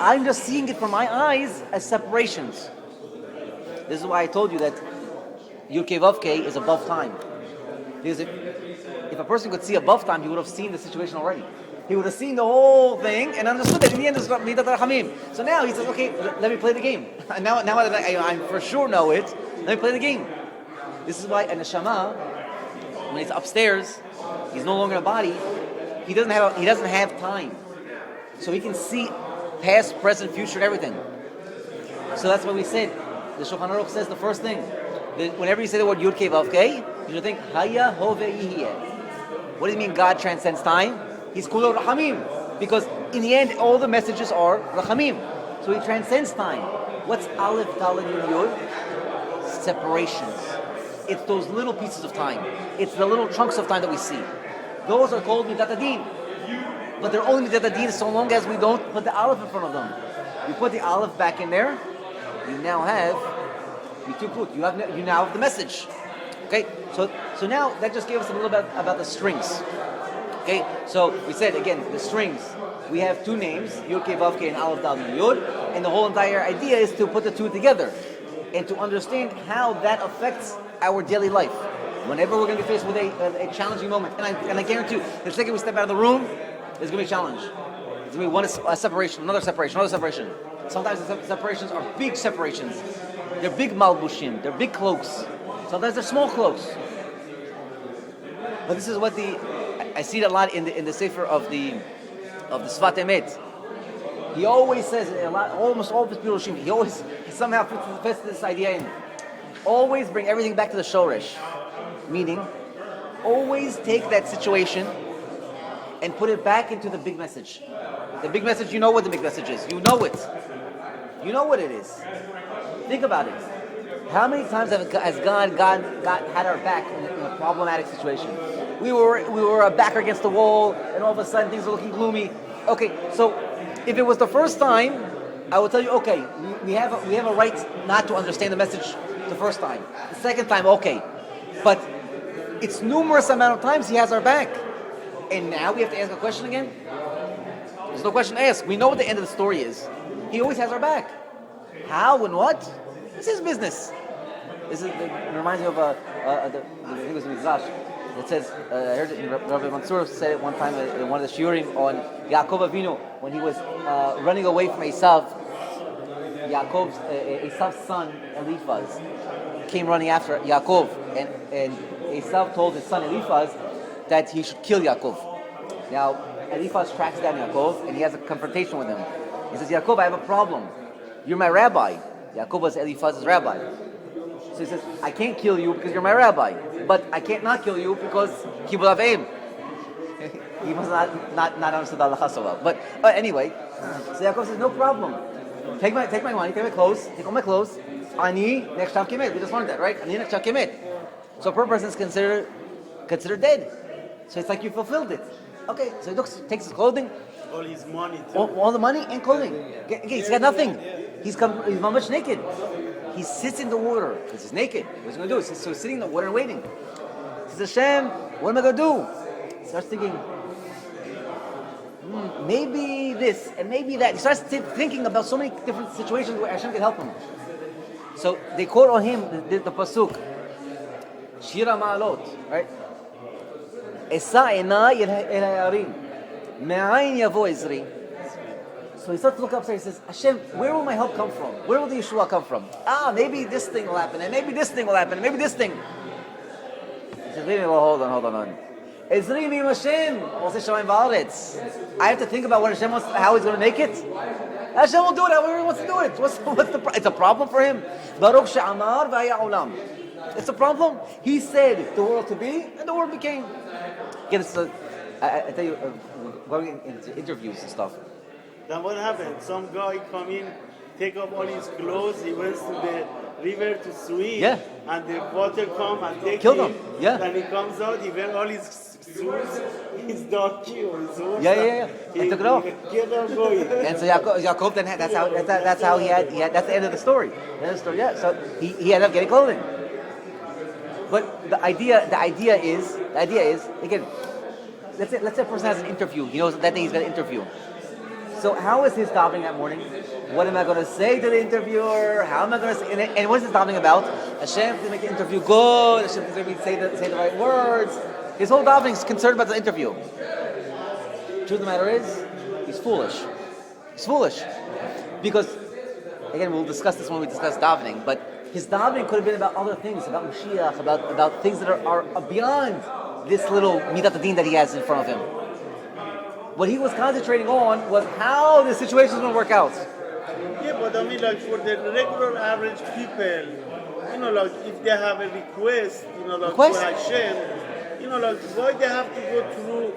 I'm just seeing it from my eyes as separations. This is why I told you that Yud-Kei Vav-Kei is above time. Because if a person could see above time, he would have seen the situation already. He would have seen the whole thing and understood that in the end it's Midat Rachamim. So now he says, okay, let me play the game. And now that I for sure know it, let me play the game. This is why a neshama, when he's upstairs, he's no longer a body. He doesn't have time, so he can see past, present, future, and everything. So that's why we said the Shulchan Aruch says the first thing. Whenever you say the word Yud Kei Vav Kei, you should think Haya Hove Yihye. What does it mean? God transcends time. He's Kulo Rachamim, because in the end, all the messages are Rachamim. So he transcends time. What's Aleph, Dalet, Yud? Separations. It's those little pieces of time. It's the little chunks of time that we see. Those are called Midat Adin. But they're only Midat Adin so long as we don't put the Aleph in front of them. You put the Aleph back in there, you now have you now have the message. Okay? So now that just gave us a little bit about the strings. Okay? So we said again, the strings. We have two names, Yud Kei Vav Kei and Aleph Dal Yud, and the whole entire idea is to put the two together and to understand how that affects our daily life. Whenever we're going to be faced with a challenging moment, and I guarantee you, the second we step out of the room, there's going to be a challenge. There's going to be a separation, another separation. Sometimes the separations are big separations. They're big malbushim, they're big cloaks. Sometimes they're small cloaks. But this is what I see it a lot in the sefer of the Sfat Emet. He always says almost all of his Pirushim, he always somehow fits this idea in. Always bring everything back to the shoresh. Meaning, always take that situation and put it back into the big message. The big message, you know what the big message is. You know it. You know what it is. Think about it. How many times has God had our back in a problematic situation? We were a back against the wall, and all of a sudden things are looking gloomy. Okay, so if it was the first time, I would tell you, okay, we have a right not to understand the message the first time. The second time, okay, but it's numerous amount of times He has our back, and now we have to ask a question again. There's no question to ask. We know what the end of the story is. He always has our back. How and what? It's His business. It reminds me of the English Midrash. It says, I heard it, Rabbi Mansour said it one time in one of the Shuirim on Yaakov Avinu when he was running away from Esav. Esav's son Eliphaz came running after Yaakov, and Esav told his son Eliphaz that he should kill Yaakov. Now Eliphaz tracks down Yaakov and he has a confrontation with him. He says, Yaakov, I have a problem. You're my rabbi. Yaakov was Eliphaz's rabbi. So he says, I can't kill you because you're my rabbi, but I can't not kill you because Kibbul Avim. He must not understood the halacha so well. But anyway, so Yaakov says, no problem. Take my money, take my clothes, take all my clothes. Ani nechshav kemet. We just learned that, right? Ani nechshav kemet. So a poor person is considered dead. So it's like you fulfilled it. Okay, so he takes his clothing, all his money, too. all the money and clothing. He's got nothing. He's much naked. He sits in the water because he's naked. What's he going to do? So he's sitting in the water and waiting. He says, Hashem, what am I going to do? He starts thinking, maybe this and maybe that. He starts thinking about so many different situations where Hashem can help him. So they quote on him the pasuk, Shira Ma'alot, right? Esa enai el hayarim, me'ayin yavo ezri. So he starts to look up there. He says, Hashem, where will my help come from? Where will the Yeshua come from? Maybe this thing will happen, and maybe this thing will happen, and maybe this thing. He says, wait, well, hold on. Ezri mi Hashem, I have to think about what Hashem wants, how He's going to make it. Hashem will do it however He wants to do it. It's a problem for Him. Baruch she'amar v'haya olam. It's a problem. He said the world to be, and the world became. Again, I tell you, going into interviews and stuff. Then what happened? Some guy come in, take off all his clothes, he went to the river to swim, and the water come and take him. Then he comes out, he wear all his shoes, his donkey or his horse. He took it off. And so Yaakov then that's how he had that's the end of the story. So he ended up getting clothing. But the idea is again, let's say a person has an interview. He knows that day he's got an interview. So how is his davening that morning? What am I going to say to the interviewer? How am I going to say? And what is his davening about? Hashem to make the interview good. Hashem to make me say the right words. His whole davening is concerned about the interview. Truth of the matter is, he's foolish. He's foolish because, again, we'll discuss this when we discuss davening. But his davening could have been about other things, about Mashiach, about things that are beyond this little midat hadin that he has in front of him. What he was concentrating on was how the situation is going to work out. Yeah, but I mean, like for the regular average people, like if they have a request, like to Hashem, like why they have to go through,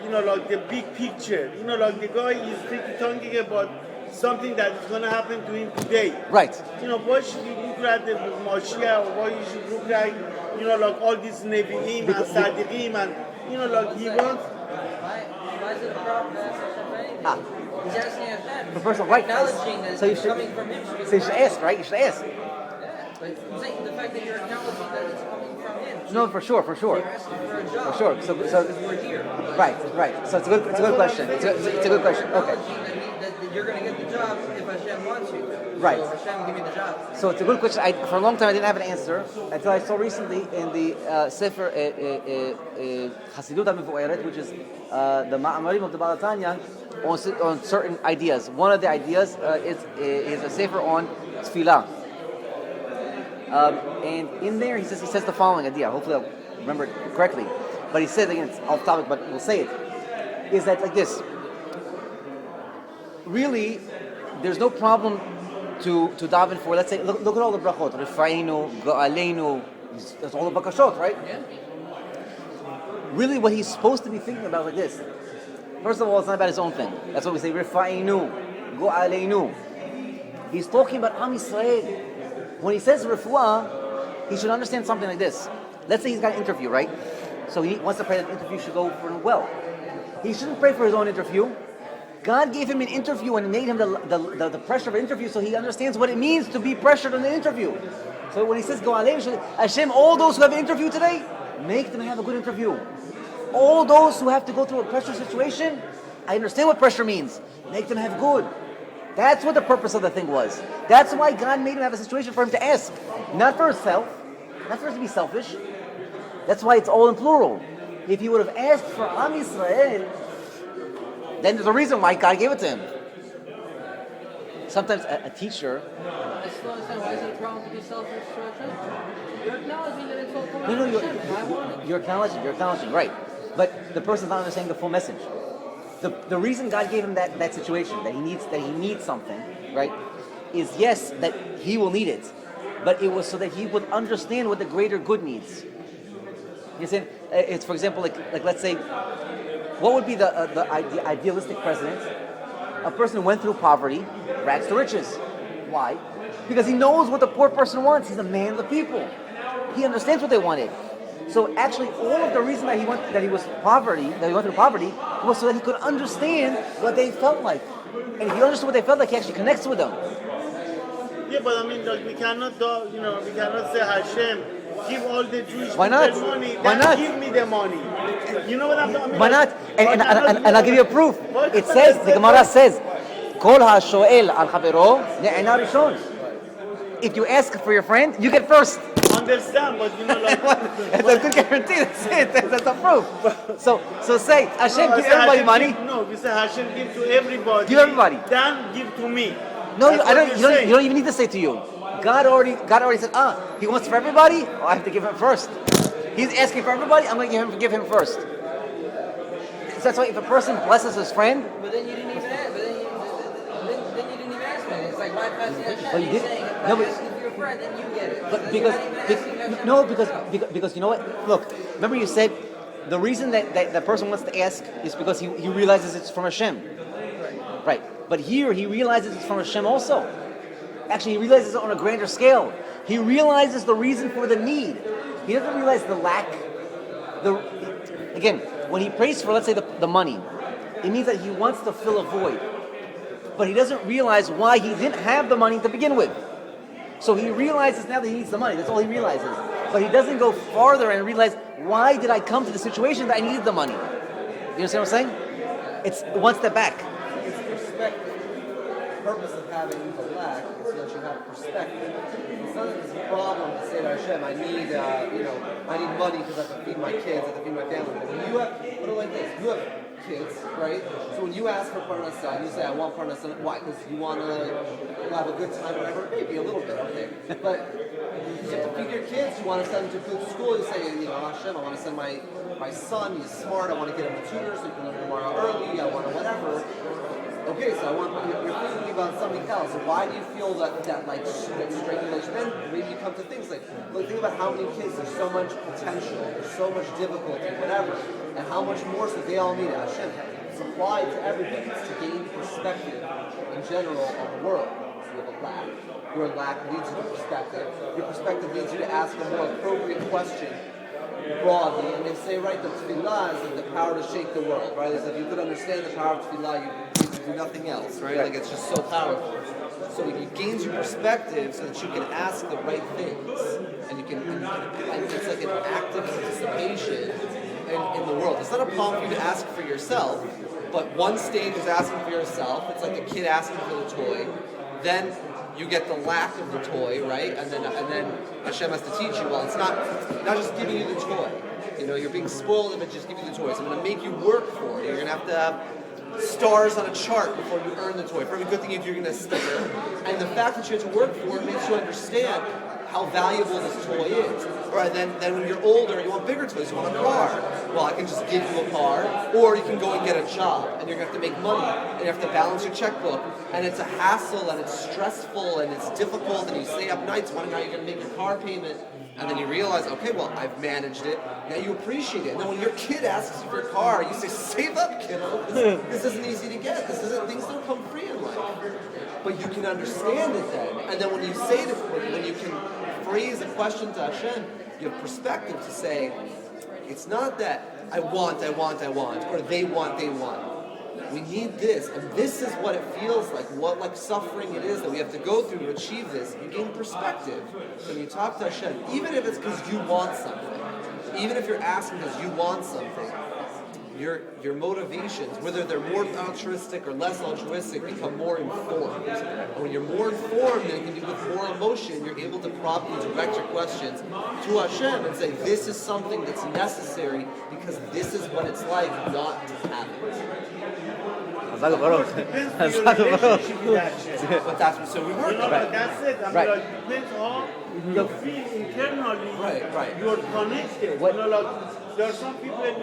like the big picture. Like the guy is talking about something that is going to happen to him today. Right. Why should you look at the Mashiach, or why you should look like, like all these Nevi'im and Sadiqim, and, like he wants. Why is it a problem? He's asking Hashem. But first of all, right. Acknowledging that it's coming from him. So you should ask, right? You should ask. Yeah, but the fact that you're acknowledging that it's coming from him. No, for sure. You're asking for a job. For sure. So we're here. Right. So it's a good question. It's a good question. Okay. That you're going to get the job if Hashem wants you to. Right. So Hashem give me the job. So it's a good question. For a long time I didn't have an answer until I saw recently in the Sefer Hasidut HaMevu'eret, which is the Ma'amarim of the Baal Tanya, on certain ideas. One of the ideas is a Sefer on Tefillah. And in there he says the following idea. Hopefully I'll remember it correctly. But he says, again, it's off topic, but we'll say it. Is that like this? Really, there's no problem to daven for, let's say, look at all the brachot, Rifa'inu, Ga'aleinu, that's all the bakashot, right? Yeah. Really what he's supposed to be thinking about like this. First of all, it's not about his own thing. That's what we say, Rifa'inu, Ga'aleinu. He's talking about Am Yisrael. When he says refuah, he should understand something like this. Let's say he's got an interview, right? So he wants to pray that the interview should go for him well. He shouldn't pray for his own interview. God gave him an interview and made him the pressure of an interview so he understands what it means to be pressured in an interview. So when he says, Go Aleim, Hashem, all those who have an interview today, make them have a good interview. All those who have to go through a pressure situation, I understand what pressure means. Make them have good. That's what the purpose of the thing was. That's why God made him have a situation for him to ask. Not for himself, not for him to be selfish. That's why it's all in plural. If he would have asked for Am Yisrael, then there's a reason why God gave it to him. Sometimes a teacher... I still understand, why is it a problem to be selfish to Hashem? You're acknowledging that it's all coming No, from Hashem. I want it. you're acknowledging, right. But the person's not understanding the full message. The reason God gave him that situation, that he needs something, right, is yes, that he will need it, but it was so that he would understand what the greater good needs. You see, it's, for example, like let's say, what would be the idealistic president? A person who went through poverty, rags to riches. Why? Because he knows what the poor person wants. He's a man of the people. He understands what they wanted. So actually, all of the reason that he went through poverty, was so that he could understand what they felt like. And if he understood what they felt like, he actually connects with them. Yeah, but I mean, like, we cannot say Hashem, give all the Jewish Why not? people money. Why not? Give me the money. You know what I'm talking about? Why not? And I'll give you a proof. It says, the Gemara says, Kol ha'sho'el al chavero ne'ena rishon. If you ask for your friend, you get first. Understand, but like... It's a good guarantee, that's it. That's the proof. So say, Hashem, give everybody money. We say Hashem, give to everybody. Give everybody. Then give to me. No, you don't even need to say to you. God already said, he wants for everybody, I have to give him first. He's asking for everybody, I'm going to give him first. So that's why if a person blesses his friend... But then you didn't even ask. Then you didn't even ask me. It's like bypassing Hashem. But you You're did. saying, if No, I'm but- asking for your friend, then you get it. But You're because you know what? Look, remember you said the reason that the person wants to ask is because he realizes it's from Hashem. Right. But here he realizes it's from Hashem also. Actually, he realizes it on a grander scale. He realizes the reason for the need. He doesn't realize the lack. Again, when he prays for, let's say, the money, it means that he wants to fill a void. But he doesn't realize why he didn't have the money to begin with. So he realizes now that he needs the money. That's all he realizes. But he doesn't go farther and realize, why did I come to the situation that I needed the money? You understand what I'm saying? It's one step back. perspective. The purpose of having the lack is so that you have perspective. It's not that it's a problem to say to Hashem, I need money because I have to feed my kids, I have to feed my family. But when you have, put it like this, you have kids, right? So when you ask for parnasah, you say, I want parnasah. Why? Because you want to have a good time, whatever. Maybe a little bit, okay. But you have to feed your kids. You want to send them to good school. You say, Hashem, I want to send my son. He's smart. I want to get him a tutor so he can learn tomorrow early. I want to whatever. Okay, so you're thinking about something else. So why do you feel that strangulation? Then maybe you come to things like, look, think about how many kids. There's so much potential. There's so much difficulty, whatever. And how much more so they all need it. Hashem supply to everybody to gain perspective in general of the world. So you have a lack. Your lack leads you to perspective. Your perspective leads you to ask a more appropriate question broadly. And they say, right, that tefillah is the power to shake the world, right? If you could understand the power of tefillah, you could do nothing else, right? Like it's just so powerful. So it gains your perspective so that you can ask the right things. And it's like an active participation in the world. It's not a problem for you to ask for yourself, but one stage is asking for yourself. It's like a kid asking for the toy. Then you get the lack of the toy, right? And then Hashem has to teach you, well, it's not just giving you the toy. You're being spoiled if it just gives you the toy. So I'm going to make you work for it. You're going to have stars on a chart before you earn the toy. For every good thing you do, you're going to sticker. And the fact that you have to work for it makes you understand how valuable this toy is. Right, then when you're older, you want bigger toys, you want a car. Well, I can just give you a car, or you can go and get a job, and you're going to have to make money, and you have to balance your checkbook, and it's a hassle, and it's stressful, and it's difficult, and you stay up nights wondering how you're going to make your car payment, and then you realize, okay, well, I've managed it, now you appreciate it. And then when your kid asks you for a car, you say, save up, kiddo. This isn't easy to get. Things don't come free in life. But you can understand it then, and then when you say this, when you can phrase a question to Hashem, you have perspective to say, it's not that I want, or they want. We need this, and this is what it feels like, what suffering it is that we have to go through to achieve this. You gain perspective when you talk to Hashem, even if it's because you want something, even if you're asking because you want something. Your motivations, whether they're more altruistic or less altruistic, become more informed. And when you're more informed and it can be with more emotion, you're able to properly direct your questions to Hashem and say, this is something that's necessary because this is what it's like not to have it. But that's so we work. But that's it. Depends how you feel internally. Right. You're connected. There are some people, they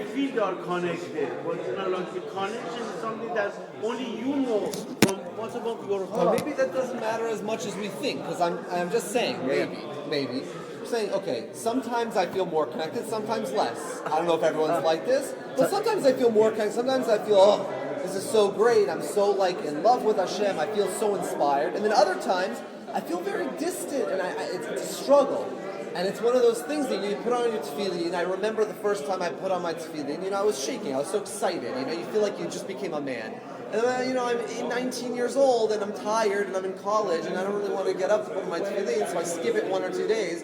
feel they are connected. But the connection is something that only you know from what's about your heart. Well, maybe that doesn't matter as much as we think. Because I'm just saying, maybe. I'm saying, okay, sometimes I feel more connected, sometimes less. I don't know if everyone's like this, but sometimes I feel more connected. Sometimes I feel, this is so great. I'm so in love with Hashem. I feel so inspired. And then other times, I feel very distant, and it's a struggle. And it's one of those things that you put on your tefillin. I remember the first time I put on my tefillin, I was shaking. I was so excited. You feel like you just became a man. And then, I'm 19 years old, and I'm tired, and I'm in college, and I don't really want to get up to put on my tefillin, so I skip it 1 or 2 days.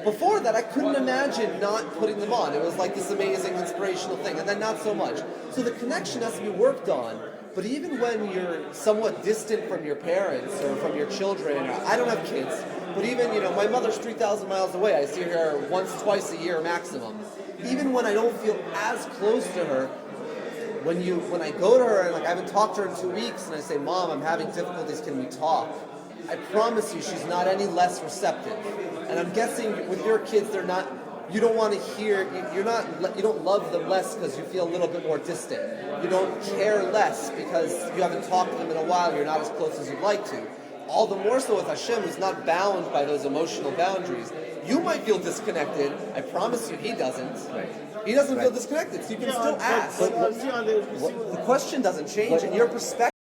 Before that, I couldn't imagine not putting them on. It was like this amazing, inspirational thing, and then not so much. So the connection has to be worked on. But even when you're somewhat distant from your parents or from your children, I don't have kids, but even, my mother's 3,000 miles away. I see her once, twice a year maximum. Even when I don't feel as close to her, when I go to her and I haven't talked to her in 2 weeks and I say, Mom, I'm having difficulties, can we talk? I promise you she's not any less receptive. And I'm guessing with your kids, you don't want to hear, you don't love them less because you feel a little bit more distant. You don't care less because you haven't talked to them in a while, you're not as close as you'd like to. All the more so with Hashem, who's not bound by those emotional boundaries. You might feel disconnected. I promise you he doesn't. Right. He doesn't feel disconnected, so you can still ask. But the question doesn't change, and your perspective